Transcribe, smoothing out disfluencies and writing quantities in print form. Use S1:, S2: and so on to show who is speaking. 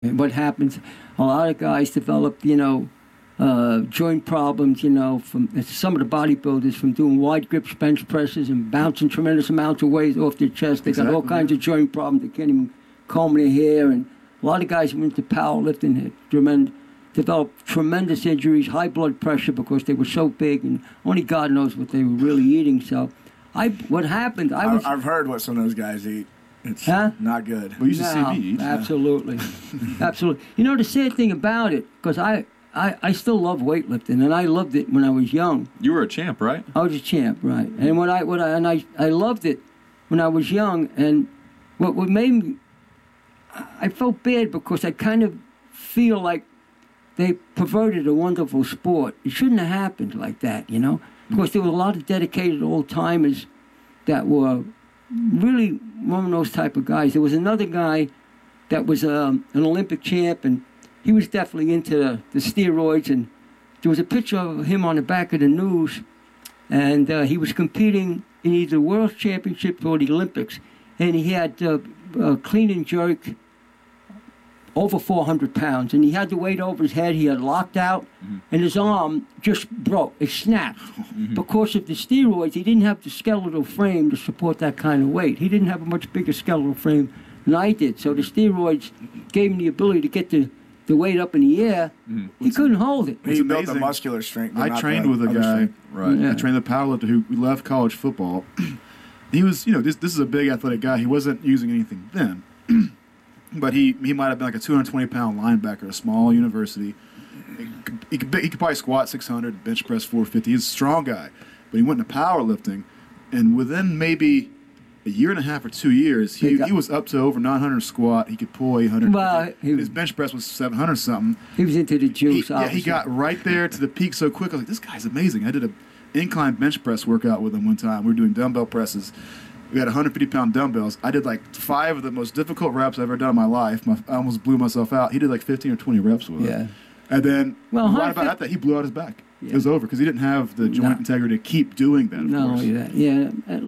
S1: And what happens, a lot of guys develop, joint problems, from some of the bodybuilders from doing wide grips bench presses and bouncing tremendous amounts of weight off their chest. They got all kinds of joint problems. They can't even comb their hair. And a lot of guys who went into powerlifting developed tremendous injuries, high blood pressure because they were so big, and only God knows what they were really eating. So what happened,
S2: I've heard what some of those guys eat. It's not good.
S3: Well, you should see me eat.
S1: Absolutely. Absolutely. The sad thing about it, because I still love weightlifting, and I loved it when I was young.
S3: You were a champ, right?
S1: I was a champ, right. And I loved it when I was young, and what made me, I felt bad because I kind of feel like they perverted a wonderful sport. It shouldn't have happened like that, because there were a lot of dedicated old-timers that were really one of those type of guys. There was another guy that was an Olympic champ, and he was definitely into the steroids, and there was a picture of him on the back of the news, and he was competing in either the World Championships or the Olympics, and he had clean and jerk over 400 pounds, and he had the weight over his head. He had locked out, and his arm just broke. It snapped. Because of the steroids, he didn't have the skeletal frame to support that kind of weight. He didn't have a much bigger skeletal frame than I did, so the steroids gave him the ability to get the weight up in the air. He couldn't hold it.
S2: He built the muscular strength.
S3: I trained with a guy, I trained a powerlifter who left college football. He was, this is a big athletic guy. He wasn't using anything then. But he might have been like a 220-pound linebacker, a small university. He could probably squat 600, bench press 450. He's a strong guy. But he went into powerlifting, and within maybe a year and a half or 2 years, he was up to over 900 squat. He could pull 800.
S1: Well,
S3: his bench press was 700 something.
S1: He was into the juice.
S3: He got right there to the peak so quick. I was like, this guy's amazing. I did an incline bench press workout with him one time. We were doing dumbbell presses. We had 150-pound dumbbells. I did like 5 of the most difficult reps I've ever done in my life. I almost blew myself out. He did like 15 or 20 reps with it.
S1: Yeah.
S3: And then right about that, he blew out his back. Yeah. It was over because he didn't have the joint integrity to keep doing that.
S1: No, yeah.